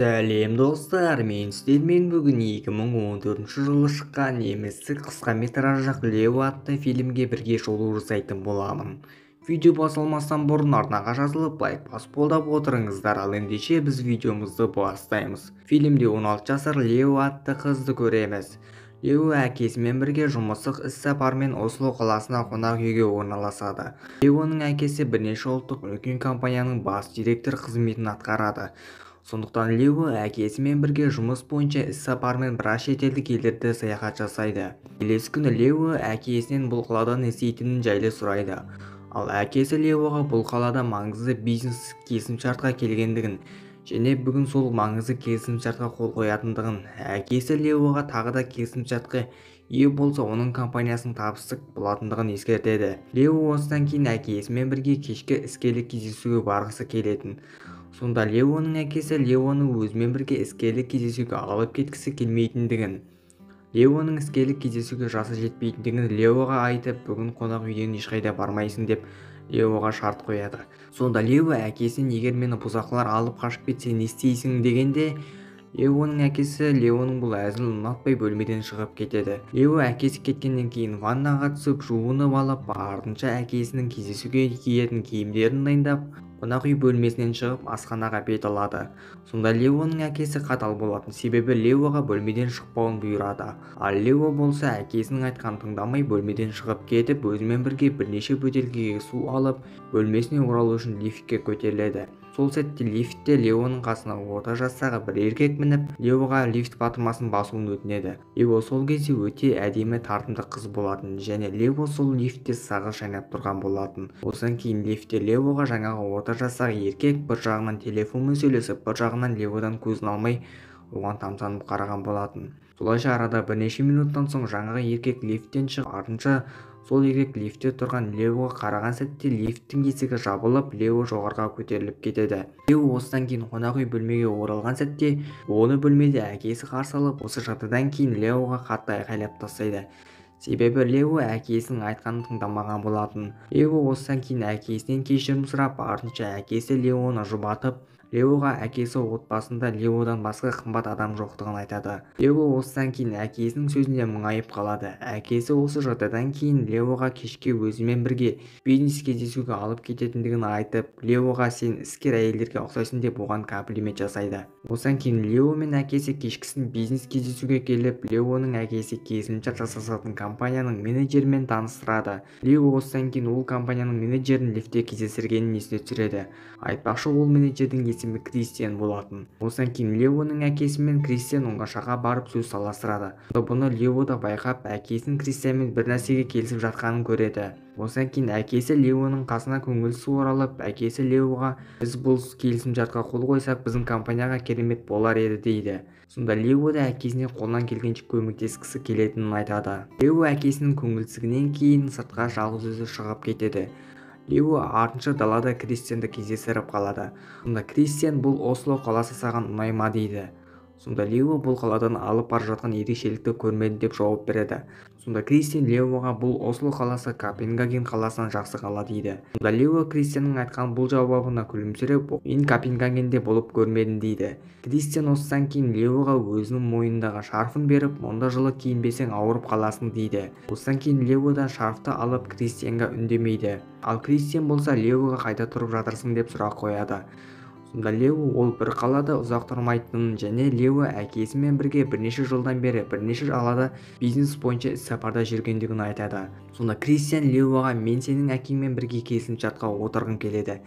Сәлем достар, мен сіздермен бүгін 2014 жылы шыққан немістік қысқаметраждық Лео атты фильмге бірге шолу жасайтын боламын. Видео басталмастан бұрын арнаға жазылып лайк басып қолдап отырыңыздар. Ал ендеше біз видеомызды бастаймыз. Фильмде 16 жасар Лео атты қызды көреміз. Лео әкесімен бірге жұмыстық іс-сапармен Осло қаласына қонақ үйге орналасады. Леоның әкесі бірнеше ұлттық үлкен компанияның бас директор қызметін атқарады. Сондықтан Лео әкесімен бірге жұмыс бойынша іс-сапармен біраз шетелдік елдерді саяхат жасайды. Келесі күні Лео әкесінен бұл қаладан не істейтінін жайлы сұрайды. Ал әкесі Леоға бұл қалада маңызды бизнес келісімшартқа келгендігін және бүгін сол маңызды келісімшартқа қол қоятындығын, әкесі Леоға тағы да келісімшартқа ие болса оның компаниясының табысты болатындығын ескертеді. Лео осыдан кейін әкесімен бірге кешкі іскерлік кездесуге барғысы келетін. Сонда Леоның әкесі Леоны өзімен бірге іскерлік кездесуге алып кеткісі келмейтіндігін, Леоның іскерлік кездесуге жасы жетпейтіндігін Леоға айтып, бүгін қонақ үйден ешқайда бармайсың деп Леоға шарт қояды. Сонда Лео әкесінен егер мені бұзақылар алып қашып кетсе не істейсің дегенде, Леоның әкесі Леоның бұл әзілін ұнатпай бөлмеден шығып кетеді. Лео әкесі кеткеннен кейін ваннаға түсіп жуынып алып, артынша әкесінің кездесуге киетін киімдерін дайындап, қонақ үй бөлмесінен шығып асханаға бет алады. Сонда Леоның әкесі қатал болатын, себебі Леоға бөлмеден шықпауын бұйырады. Ал Лео болса әкесінің айтқанын тыңдамай бөлмеден шығып кетіп, өзімен бірге бірнеше бөтелкеге су алып, бөлмесіне оралу үшін лифтке көтеріледі. Сол сәтте лифтте Леоның қасына орта жастағы бір еркек мініп, Леоға лифт батырмасын басуын өтінеді. Лео сол кезде өте әдемі тартымды қыз болатын, және Лео сол лифтте сағыз шайнап тұрған болатын. Осыдан кейін лифтте Леоға жаңағы орта жастағы еркек бір жағынан телефонмен сөйлесіп, бір жағынан Леодан көзін алмай оған тамсанып қараған болатын. Солайша арада бірнеше минуттан соң жаңағы еркек лифттен шығып, артынша сол еркек лифтте тұрған Леоға қараған сәтте лифттің есігі жабылып, Лео жоғарыға көтеріліп кетеді. Лео осыдан кейін қонақ үй бөлмеге оралған сәтте, оны бөлмеде әкесі қарсы алып, осы жағдайдан кейін Леоға қатты айқайлап тастайды. Себебі Лео әкесінің айтқанын тыңдамаған болатын. Лео осыдан кейін әкесінен кешірім сұрап, артынша әкесі Леоны жұбатып, Леоға әкесі отбасында Леодан басқа қымбат адам жоқтығын айтады. Лео осыдан кейін әкесінің сөзіне мұңайып қалады. Әкесі осы жағдайдан кейін Леоға кешке өзімен бірге бизнес кездесуге алып кететіндігін айтып, Леоға сен іскер әйелдерге ұқсайсың деп оған комплимент жасайды. Осыдан кейін Лео мен әкесі кешкісін бизнес кездесуге келіп, Леоның әкесі келісімшарт жасасатын компанияның менеджерімен таныстырады. Лео осыдан кейін ол компанияның менеджерін лифтте кездестіргенін есіне түсіреді. Айтпақшы, ол менеджердің есімі Кристиан болатын. Осыдан кейін Леоның әкесі мен Кристиан оңашаға барып сөз таластырады. Бұны Лео да байқап, әкесінің Кристианмен бір нәрсеге келісіп жатқанын көреді. Осыдан кейін әкесі Леоның қасына көңілсіз оралып, әкесі Леоға біз бұл келісімшартқа қол қойсақ, біздің компанияға керемет болар еді дейді. Сонда Лео да әкесіне қолынан келгенше көмектескісі келетінін айтады. Лео әкесінің көңілсіздігінен кейін сыртқа жалғыз өзі шығып кетеді. Лео артынша далада Кристианды кездестіріп қалады. Сонда Кристиан бұл Осло қаласы саған ұнай ма дейді. Сонда Лео бұл қаладан алып бара жатқан ерекшелікті көрмедім деп жауап береді. Сонда Кристиан Леоға бұл Осло қаласы Копенгаген қаласынан жақсы қала дейді. Сонда Лео Кристианның айтқан бұл жауабына күлімсіреп, мен Копенгагенде болып көрмедім дейді. Кристиан осыдан кейін Леоға өзінің мойнындағы шарфын беріп, мұнда жылы киінбесең ауырып қаласың дейді. Осыдан кейін Леодан шарфты алып Кристианға үндемейді. Ал Кристиан болса Леоға қайда тұрып жатырсың деп сұрақ қояды. Сонда Лео ол бір қалада ұзақ тұрмайтынын және Лео әкесімен бірге бірнеше жылдан бері бірнеше қалада бизнес бойынша іс-сапарда жүргендігін айтады. Сонда Кристиан Леоға мен сенің әкеңмен бірге келісімшартқа отырғым келеді.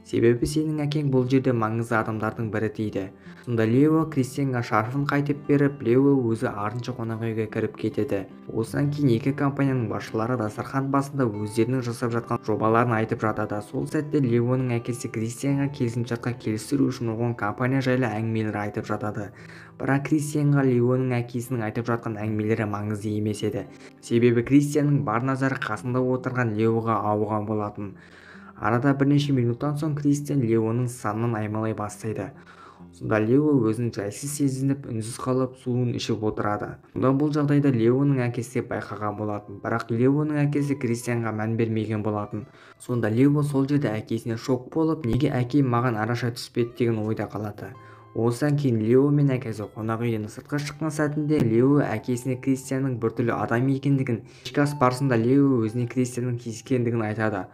Себебі сенің әкең бұл жерде маңызды адамдардың бірі дейді. Сонда Лео Кристианға шарфын қайтып беріп, Лео өзі артынша қонақ үйге кіріп кетеді. Осыдан кейін екі компанияның басшылары дастархан басында өздерінің жасап жатқан жобаларын айтып жатады. Сол сәтте Леоның әкесі Кристианға келісімшартқа келістіру үшін оған компания жайлы әңгімелер айтып жатады. Бірақ Кристианға Леоның әкесінің айтып жатқан әңгімелері маңызды емес еді. Себебі Кристианның бар назары қасында отырған Леоға ауған болатын. Арада бірнеше минуттан соң Кристиан Леоның санын аймалай бастайды. Сонда Лео өзін жайсыз сезініп үнсіз қалып суын ішіп отырады. Сонда бұл жағдайда Леоның әкесі байқаған болатын, бірақ Леоның әкесі Кристианға мән бермеген болатын. Сонда Лео сол жерде әкесіне шок болып, неге әкем маған араша түспеді деген ойда қалады. Осыдан кейін Лео мен әкесі қонақ үйден сыртқа шыққан сәтінде Лео әкесіне Кристианның біртүрлі адам екендігін, кешкі ас барысында Лео өзіне Кристианның тиіскендігін айтады.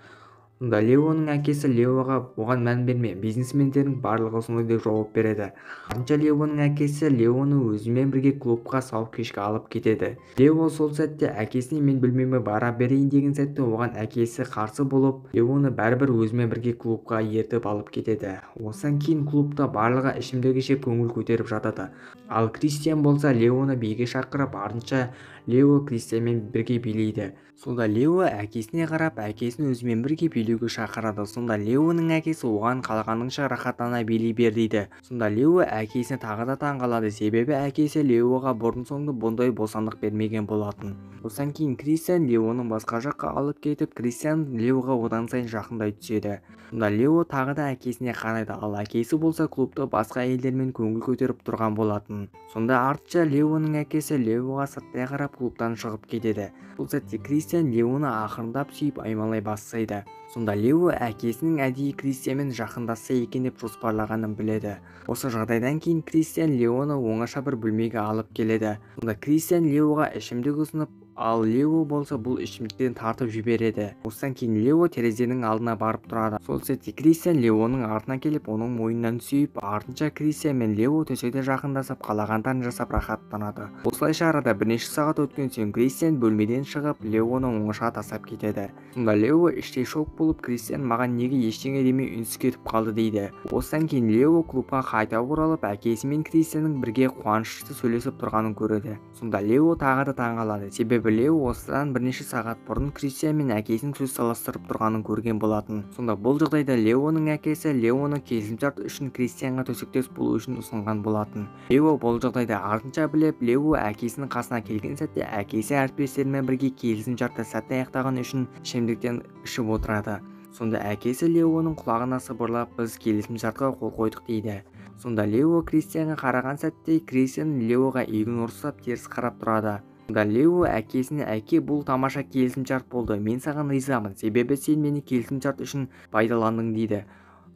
Сонда Леоның әкесі Леоға оған мән берме, бизнесмендердің барлығы сондай деп жауап береді. Артынша Леоның әкесі Леоны өзімен бірге клубқа сауық кешке алып кетеді. Лео сол сәтте әкесіне мен бөлмеме бара берейін деген сәтте оған әкесі қарсы болып, Леоны бәрібір өзімен бірге клубқа ертіп алып кетеді. Осыдан кейін клубта барлығы ішімдік ішіп көңіл көтеріп жатады. Ал Кристиан болса Леоны биге шақырып, артынша Лео Кристианмен бірге билейді. Сонда Лео әкесіне қарап, әкесін өзімен бірге билеуге шақырады. Сонда Леоның әкесі оған қалағаныңша рахаттана билей бер дейді. Сонда Лео әкесіне тағы да таңғалады, себебі әкесі Леоға бұрын-соңды бұндай бостандық бермеген болатын. Осыдан кейін Кристиан Леоның басқа жаққа алып кетіп, Кристиан Леоға одан сайын жақындай түседі. Сонда Лео тағы да әкесіне қарайды, ал әкесі болса клубта басқа әйелдермен көңіл көтеріп тұрған болатын. Сонда артынша Леоның әкесі Леоға сырттай қарап клубтан шығып кетеді. Бұл сәтте Кристиан Леоны ақырындап сүйіп аймалай бастайды. Сонда Лео әкесінің әдейі Кристианмен жақындасса екен деп жоспарлағанын біледі. Осы жағдайдан кейін Кристиан Леоны оңаша бір бөлмеге алып келеді. Сонда Кристиан Леоға ішімдік ұсынып, ал Лео болса бұл ішімдіктен тартып жібереді. Осыдан кейін Лео терезенің алдына барып тұрады. Сол сәтте Кристиан Леоның артына келіп, оның мойнынан сүйіп, артынша Кристиан мен Лео төсекте жақындасып, қалағандарын жасап рахаттанады. Осылайша арада бірнеше сағат өткен соң Кристиан бөлмеден шығып, Леоны оңаша тастап кетеді. Сонда Лео іштей шок болып, Кристиан маған неге ештеңе демей үнсіз кетіп қалды дейді. Осыдан кейін Лео клубқа қайта оралып, әкесі мен Кристианның бірге қуанышты сөйлесіп тұрғанын көреді. Сонда Лео тағы да таңғалады, себебі Лео осыдан бірнеше сағат бұрын Кристиан мен әкесінің сөз таластырып тұрғанын көрген болатын. Сонда бұл жағдайда Леоның әкесі Леоны келісімшарт үшін Кристианға төсектес болу үшін ұсынған болатын. Лео бұл жағдайда артынша біліп, Лео әкесінің қасына келген сәтте әкесі әріптестерімен бірге келісімшартты сәтті аяқтаған үшін ішімдіктен ішіп отырады. Сонда әкесі Леоның құлағына сыбырлап, біз келісімшартқа қол қойдық дейді. Сонда Лео Кристианға қараған сәтте Кристиан Леоға егін ұрсап теріс қарап тұрады. Сонда Лео әкесіне, әке, бұл тамаша келісімшарт болды, мен саған ризамын, себебі сен мені келісімшарт үшін пайдаландың дейді.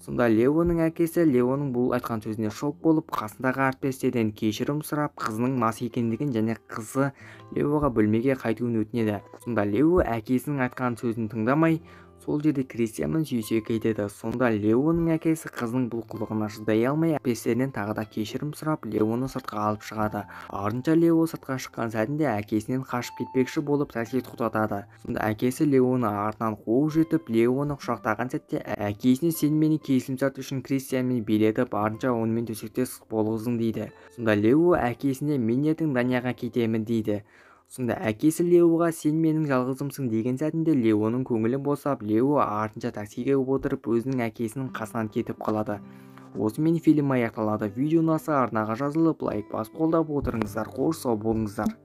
Сонда Леоның әкесі Леоның бұл айтқан сөзіне шок болып, қасындағы әріптестерден кешірім сұрап, қызының мас екендігін және қызы Леоға бөлмеге қайтуын өтінеді. Сонда Лео әкесінің айтқан сөзін тыңдамай, сол жерде Кристианмен сүйісе кетеді. Сонда Леоның әкесі қызының бұл қылығына шыдай алмай, әріптестерінен тағы да кешірім сұрап, Леоны сыртқа алып шығады. Артынша Лео сыртқа шыққан сәтінде әкесінен қашып кетпекші болып такси тоқтатады. Сонда әкесі Леоны артынан қуып жетіп, Леоны құшақтаған сәтте әкесіне, сен мені келісімшарт үшін Кристианмен билетіп, артынша онымен төсектес болғыздың дейді. Сонда Лео әкесіне, мен ертең Данияға кетемін дейді. Сонда әкесі Леоға, сен менің жалғызымсың деген сәтінде Леоның көңілі босап, Лео артынша таксиге отырып өзінің әкесінің қасынан кетіп қалады. Осымен фильм аяқталады. Видео ұнаса арнаға жазылып, лайк басып қолдап отырыңыздар. Қош сау болыңыздар.